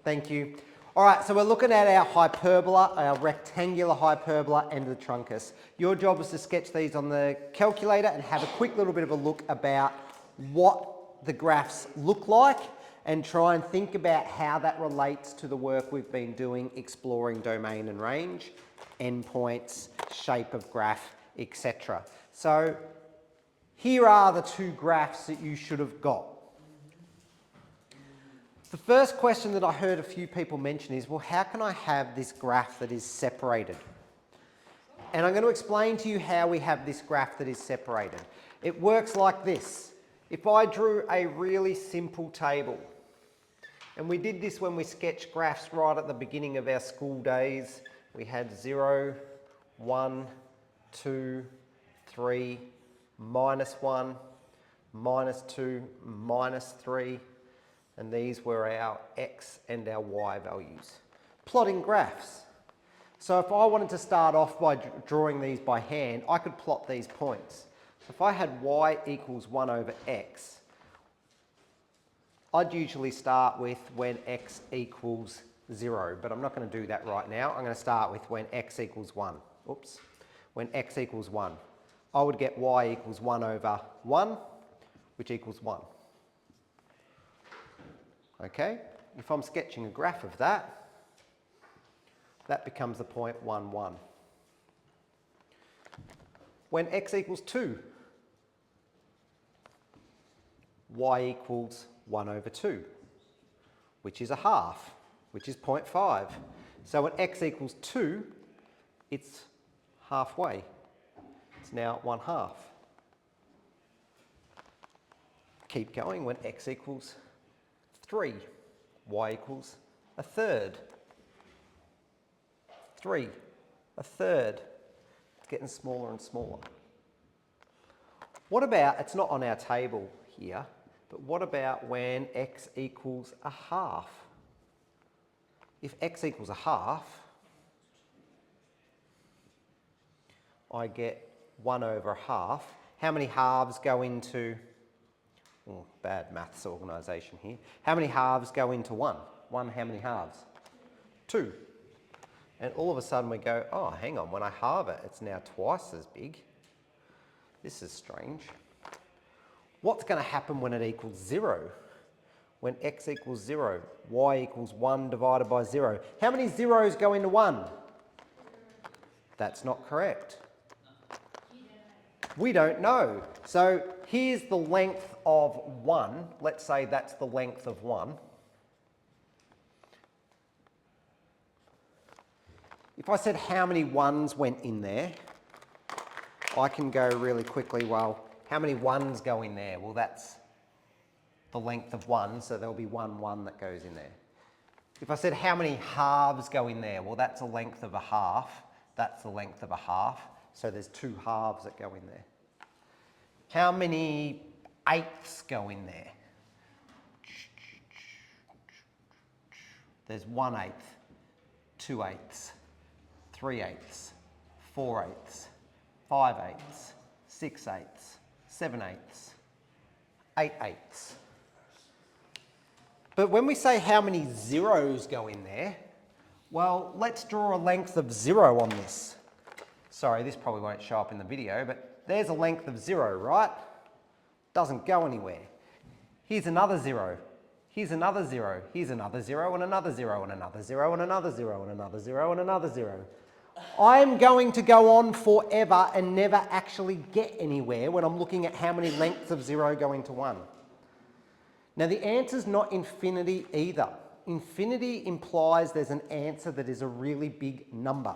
Thank you. All right, so we're looking at our hyperbola, our rectangular hyperbola and the truncus. Your job is to sketch these on the calculator and have a quick little bit of a look about what the graphs look like and try and think about how that relates to the work we've been doing, exploring domain and range, endpoints, shape of graph, etc. So here are the two graphs that you should have got. The first question that I heard a few people mention is, well, how can I have this graph that is separated? And I'm going to explain to you how we have this graph that is separated. It works like this. If I drew a really simple table, and we did this when we sketched graphs right at the beginning of our school days, we had 0, 1, 2, 3, -1, -2, -3, and these were our x and our y values. Plotting graphs. So if I wanted to start off by drawing these by hand, I could plot these points. So if I had y equals 1 over x, I'd usually start with when x equals 0, but I'm not going to do that right now. I'm going to start with when x equals 1. Oops. When x equals 1. I would get y equals 1 over 1, which equals 1. Okay? If I'm sketching a graph of that, that becomes the point 1, 1. When x equals 2, y equals 1 over 2, which is a half, which is 0.5. So when x equals 2, it's halfway. It's now 1/2. Keep going when x equals 3, y equals 1/3. 3, 1/3. It's getting smaller and smaller. What about, it's not on our table here, but what about when x equals 1/2? If x equals 1/2, I get 1 over 1/2. How many halves go into, oh, bad maths organisation here. How many halves go into 1? 1, how many halves? 2. And all of a sudden we go, oh, hang on, when I halve it, it's now twice as big. This is strange. What's going to happen when it equals 0? When x equals 0, y equals 1 divided by 0. How many zeros go into 1? That's not correct. We don't know. So here's the length of 1. Let's say that's the length of 1. If I said how many 1s went in there, I can go really quickly, well, how many 1s go in there? Well, that's the length of 1, so there'll be 1 1 that goes in there. If I said how many halves go in there? Well, that's a length of a half. That's the length of a half. So there's 2 halves that go in there. How many 8ths go in there? There's 1/8, 2/8, 3/8, 4/8, 5/8, 6/8, 7/8, 8/8. But when we say how many zeros go in there, well, let's draw a length of 0 on this. Sorry, this probably won't show up in the video, but there's a length of 0, right? Doesn't go anywhere. Here's another 0. Here's another 0. Here's another 0 and another 0 and another 0 and another 0 and another 0 and another 0. I'm going to go on forever and never actually get anywhere when I'm looking at how many lengths of 0 go into 1. Now the answer's not infinity either. Infinity implies there's an answer that is a really big number.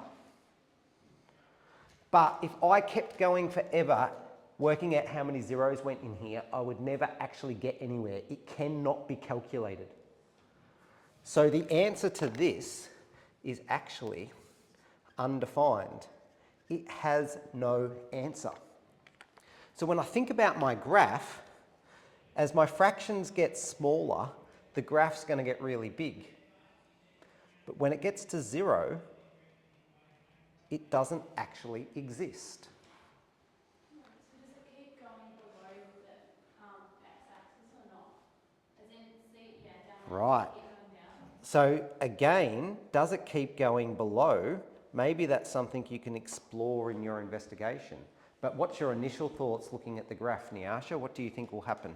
But if I kept going forever working out how many zeros went in here, I would never actually get anywhere. It cannot be calculated. So the answer to this is actually undefined. It has no answer. So when I think about my graph, as my fractions get smaller, the graph's going to get really big. But when it gets to 0, it doesn't actually exist. So does it keep going below the x-axis or not? As in, see, yeah, down. Right. Keep going down. So again, does it keep going below? Maybe that's something you can explore in your investigation. But what's your initial thoughts looking at the graph, Nyasha? What do you think will happen?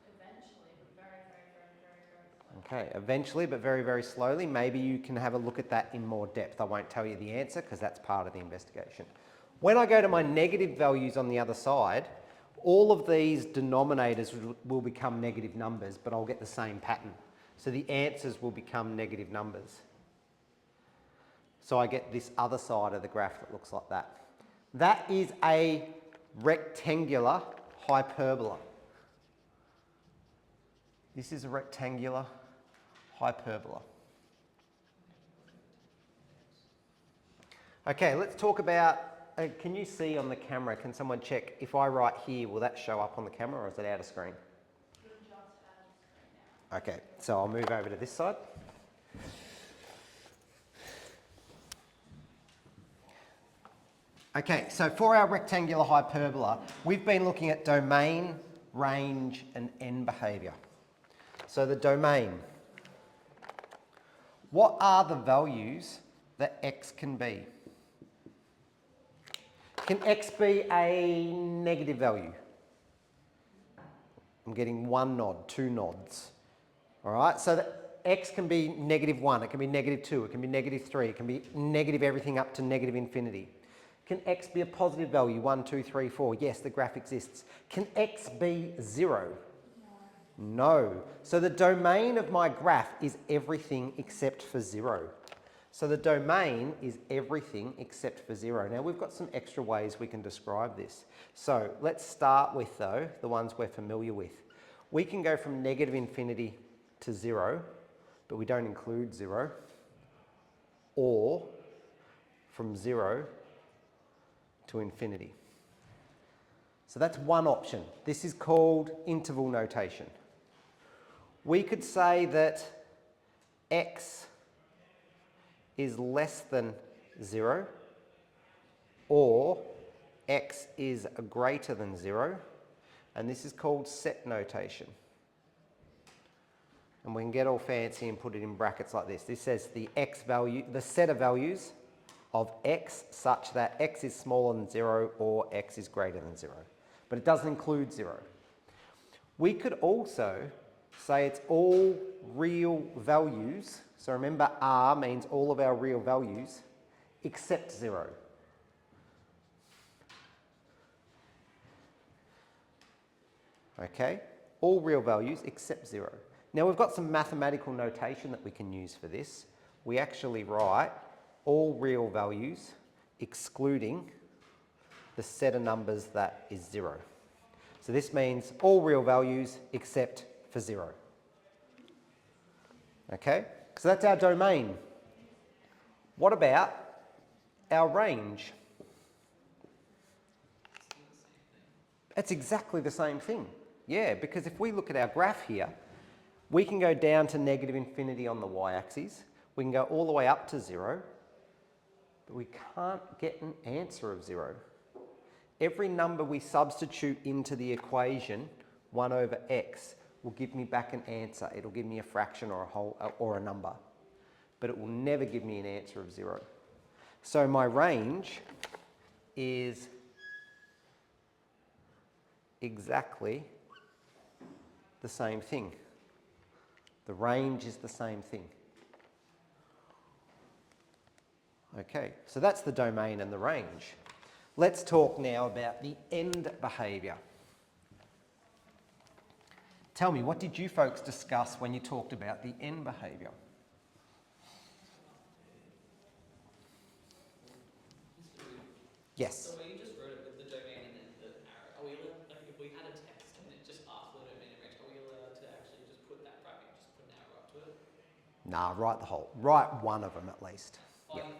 Eventually, but very, very, very, very, very slowly. Okay, eventually, but very, very slowly. Maybe you can have a look at that in more depth. I won't tell you the answer because that's part of the investigation. When I go to my negative values on the other side, all of these denominators will become negative numbers, but I'll get the same pattern. So the answers will become negative numbers. So I get this other side of the graph that looks like that. That is a rectangular hyperbola. This is a rectangular hyperbola. Okay, let's talk about, can you see on the camera, can someone check, if I write here, will that show up on the camera or is it out of screen? You're just out of screen now. Okay, so I'll move over to this side. Okay, so for our rectangular hyperbola, we've been looking at domain, range, and end behaviour. So the domain. What are the values that x can be? Can x be a negative value? I'm getting one nod, two nods. All right, so that x can be -1, it can be -2, it can be -3, it can be negative everything up to negative infinity. Can x be a positive value? 1, 2, 3, 4. Yes, the graph exists. Can x be 0? No. So the domain of my graph is everything except for 0. So the domain is everything except for 0. Now we've got some extra ways we can describe this. So let's start with, though, the ones we're familiar with. We can go from negative infinity to 0, but we don't include 0, or from 0 to infinity. So that's one option. This is called interval notation. We could say that x is less than 0 or x is greater than 0, and this is called set notation. And we can get all fancy and put it in brackets like this. This says the x value, the set of values of x such that x is smaller than 0 or x is greater than 0. But it doesn't include 0. We could also say it's all real values. So remember, R means all of our real values except 0. Okay? All real values except 0. Now we've got some mathematical notation that we can use for this. We actually write all real values excluding the set of numbers that is 0. So this means all real values except for 0. Okay, so that's our domain. What about our range? It's exactly the same thing. Yeah, because if we look at our graph here, we can go down to negative infinity on the y-axis. We can go all the way up to 0, but we can't get an answer of 0. Every number we substitute into the equation, 1 over x, will give me back an answer. It'll give me a fraction or a whole or a number, but it will never give me an answer of 0. So my range is exactly the same thing. The range is the same thing. Okay, so that's the domain and the range. Let's talk now about the end behaviour. Tell me, what did you folks discuss when you talked about the end behaviour? Yes. So where you just wrote it with the domain and then the arrow, are we allowed, like if we had a text and it just asked for the domain and range, are we allowed to actually just put that bracket and just put an arrow up to it? Nah, write one of them at least. Like, Yep.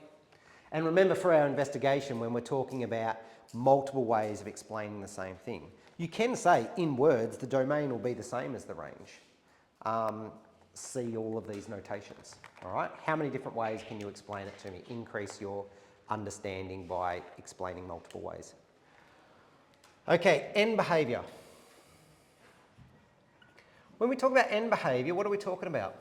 And remember, for our investigation, when we're talking about multiple ways of explaining the same thing, you can say in words the domain will be the same as the range. See all of these notations. All right. How many different ways can you explain it to me? Increase your understanding by explaining multiple ways. Okay, end behaviour. When we talk about end behaviour, what are we talking about?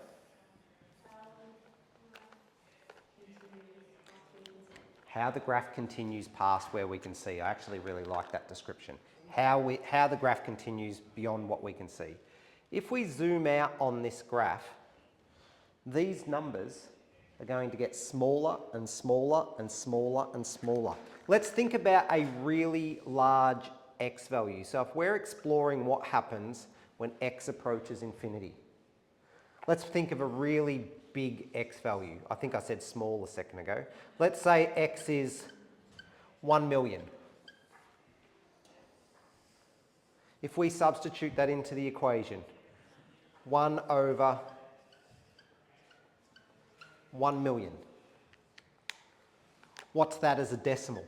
how the graph continues past where we can see. I actually really like that description. How the graph continues beyond what we can see. If we zoom out on this graph, these numbers are going to get smaller and smaller and smaller and smaller. Let's think about a really large x value. So if we're exploring what happens when x approaches infinity, let's think of a really big x value. I think I said small a second ago. Let's say x is 1 million. If we substitute that into the equation, 1 over 1 million. What's that as a decimal?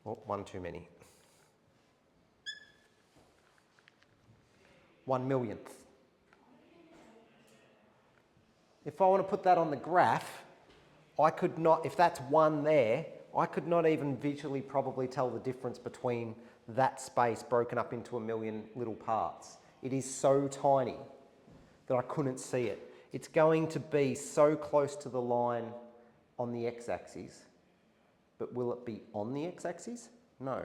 Oh, one too many. 1 millionth. If I want to put that on the graph, I could not, if that's 1 there, I could not even visually probably tell the difference between that space broken up into a million little parts. It is so tiny that I couldn't see it. It's going to be so close to the line on the x-axis, but will it be on the x-axis? No.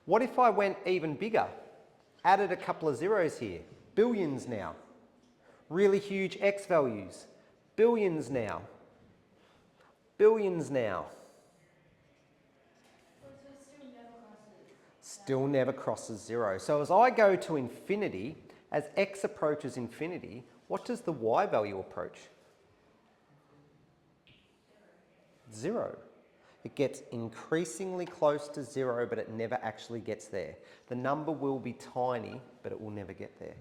What if I went even bigger? Added a couple of zeros here. Billions now. Really huge x values. Billions now. Billions now. Still never crosses zero. So as I go to infinity, as x approaches infinity, what does the y value approach? 0. It gets increasingly close to 0, but it never actually gets there. The number will be tiny, but it will never get there.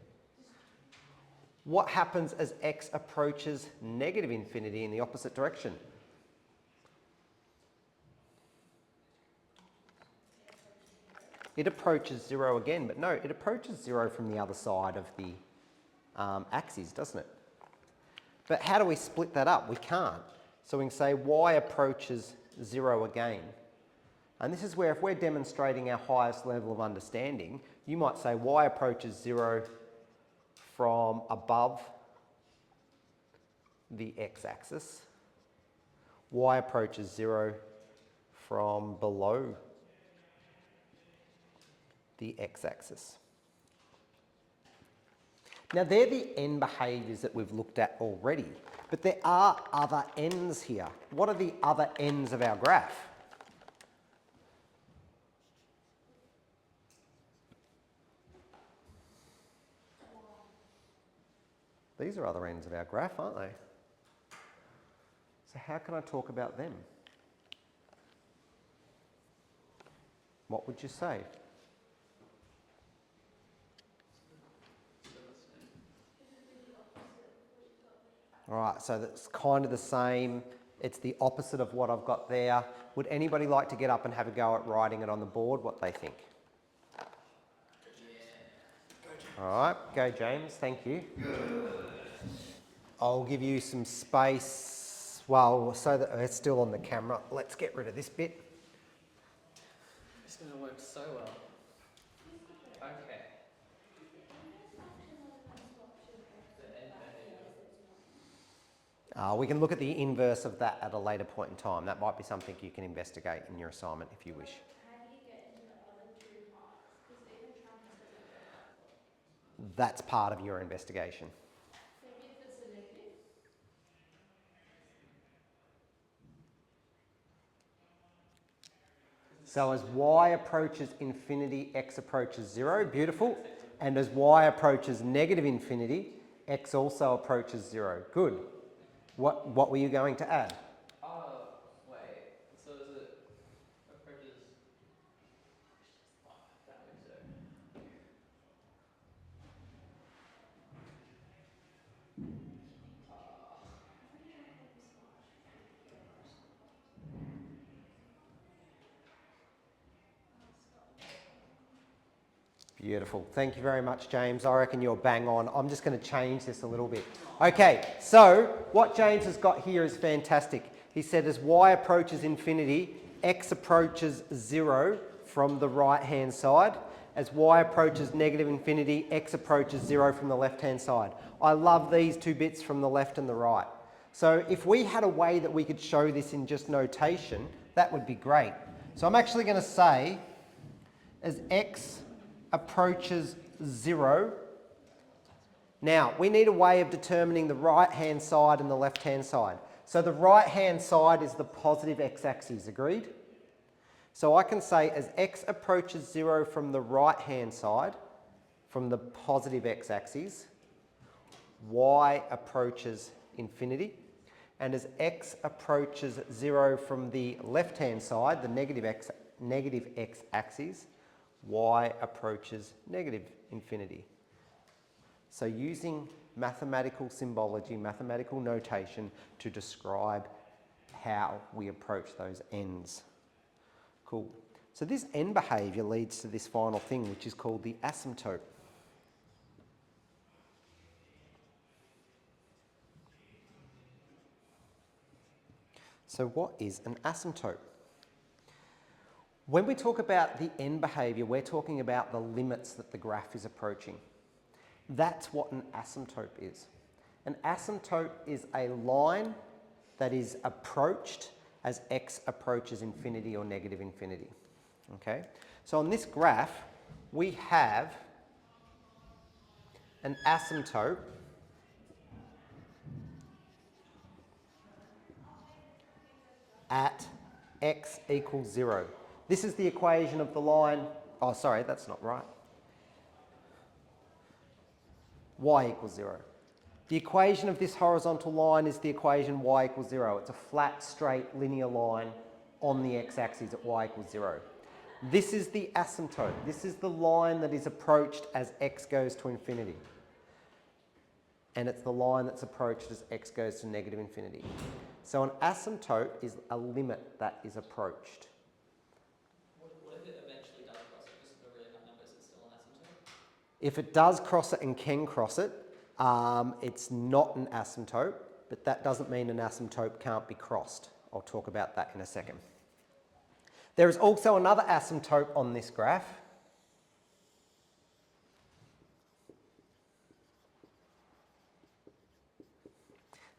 What happens as x approaches negative infinity in the opposite direction? It approaches 0 again, but no, it approaches 0 from the other side of the axis, doesn't it? But how do we split that up? We can't. So we can say y approaches 0 again. And this is where, if we're demonstrating our highest level of understanding, you might say y approaches 0 from above the x-axis. Y approaches 0 from below the x-axis. Now, they're the end behaviours that we've looked at already, but there are other ends here. What are the other ends of our graph? These are other ends of our graph, aren't they? So how can I talk about them? What would you say? All right, so that's kind of the same. It's the opposite of what I've got there. Would anybody like to get up and have a go at writing it on the board, what they think? All right, go James, thank you. I'll give you some space, well, so that it's still on the camera. Let's get rid of this bit. It's going to work so well. Okay. We can look at the inverse of that at a later point in time. That might be something you can investigate in your assignment if you wish. How do you get into the other two parts? Because even Trump says it's That's part of your investigation. so if it's a negative, So as y approaches infinity, x approaches 0. Beautiful. And as y approaches negative infinity, x also approaches 0. Good. What were you going to add? Oh, wait. So is it approaches that way, so. Beautiful. Thank you very much, James. I reckon you're bang on. I'm just going to change this a little bit. Okay, so what James has got here is fantastic. He said as y approaches infinity, x approaches 0 from the right-hand side, As y approaches negative infinity, x approaches 0 from the left-hand side. I love these two bits from the left and the right. So if we had a way that we could show this in just notation, that would be great. So I'm actually going to say, as x approaches 0, now we need a way of determining the right-hand side and the left-hand side. So the right-hand side is the positive x-axis, agreed? So I can say as x approaches 0 from the right-hand side, from the positive x-axis, y approaches infinity. And as x approaches 0 from the left-hand side, the negative x-axis, y approaches negative infinity. So using mathematical symbology, mathematical notation to describe how we approach those ends. Cool. So this end behaviour leads to this final thing, which is called the asymptote. So what is an asymptote? When we talk about the end behaviour, we're talking about the limits that the graph is approaching. That's what an asymptote is. An asymptote is a line that is approached as x approaches infinity or negative infinity. Okay? So on this graph, we have an asymptote at x equals 0. This is the equation of the line, oh sorry, that's not right. Y equals 0. The equation of this horizontal line is the equation y equals 0. It's a flat, straight, linear line on the x-axis at y equals 0. This is the asymptote. This is the line that is approached as x goes to infinity. And it's the line that's approached as x goes to negative infinity. So an asymptote is a limit that is approached. What if it eventually does cross it, just a really high number, is it still an asymptote? If it does cross it and can cross it, it's not an asymptote, but that doesn't mean an asymptote can't be crossed. I'll talk about that in a second. There is also another asymptote on this graph.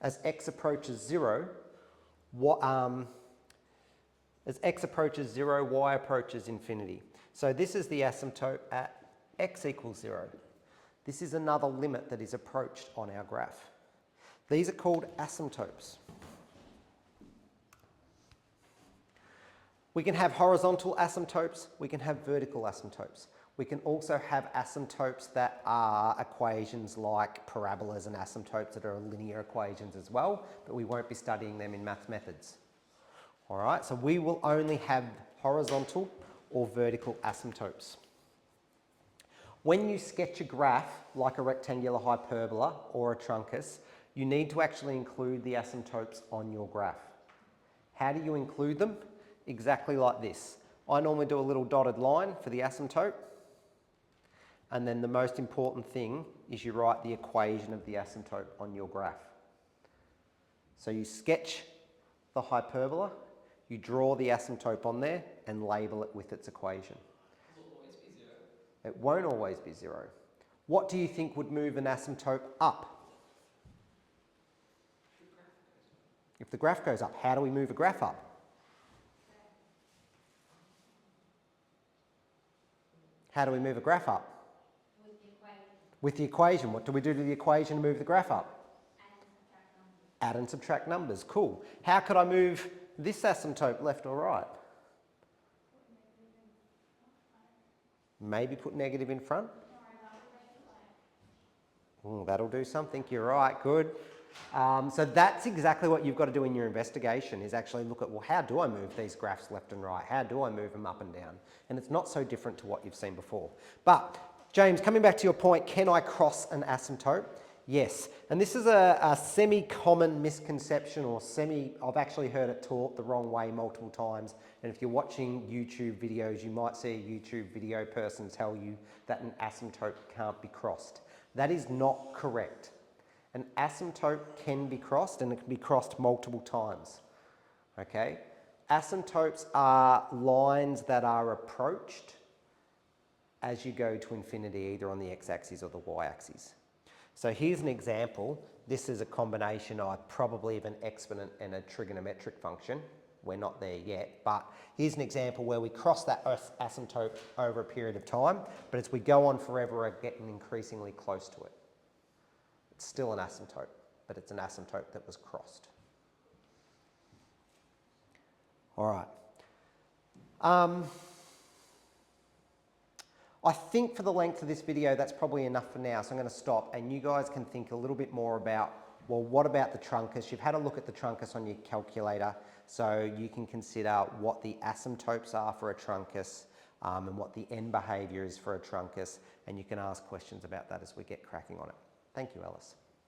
As x approaches 0, as x approaches 0, y approaches infinity. So this is the asymptote at x equals 0. This is another limit that is approached on our graph. These are called asymptotes. We can have horizontal asymptotes, we can have vertical asymptotes. We can also have asymptotes that are equations like parabolas and asymptotes that are linear equations as well, but we won't be studying them in math methods. All right, so we will only have horizontal or vertical asymptotes. When you sketch a graph like a rectangular hyperbola or a truncus, you need to actually include the asymptotes on your graph. How do you include them? Exactly like this. I normally do a little dotted line for the asymptote, and then the most important thing is you write the equation of the asymptote on your graph. So you sketch the hyperbola, you draw the asymptote on there and label it with its equation. Will it always be 0? It won't always be 0. What do you think would move an asymptote up? If the graph goes up, how do we move a graph up? How do we move a graph up? With the equation. With the equation. What do we do to the equation to move the graph up? Add and subtract numbers. Add and subtract numbers. Cool. How could I move this asymptote left or right? Maybe put negative in front? That'll do something. You're right. Good. So that's exactly what you've got to do in your investigation, is actually look at, well, how do I move these graphs left and right? How do I move them up and down? And it's not so different to what you've seen before. But, James, coming back to your point, can I cross an asymptote? Yes. And this is a semi-common misconception, or I've actually heard it taught the wrong way multiple times. And if you're watching YouTube videos, you might see a YouTube video person tell you that an asymptote can't be crossed. That is not correct. An asymptote can be crossed, and it can be crossed multiple times. Okay? Asymptotes are lines that are approached as you go to infinity, either on the x-axis or the y-axis. So here's an example. This is a combination probably of an exponent and a trigonometric function. We're not there yet, but here's an example where we cross that asymptote over a period of time, but as we go on forever, we're getting increasingly close to it. It's still an asymptote, but it's an asymptote that was crossed. All right. I think for the length of this video, that's probably enough for now. So I'm going to stop and you guys can think a little bit more about, well, what about the truncus? You've had a look at the truncus on your calculator, so you can consider what the asymptotes are for a truncus and what the end behaviour is for a truncus, and you can ask questions about that as we get cracking on it. Thank you, Alice.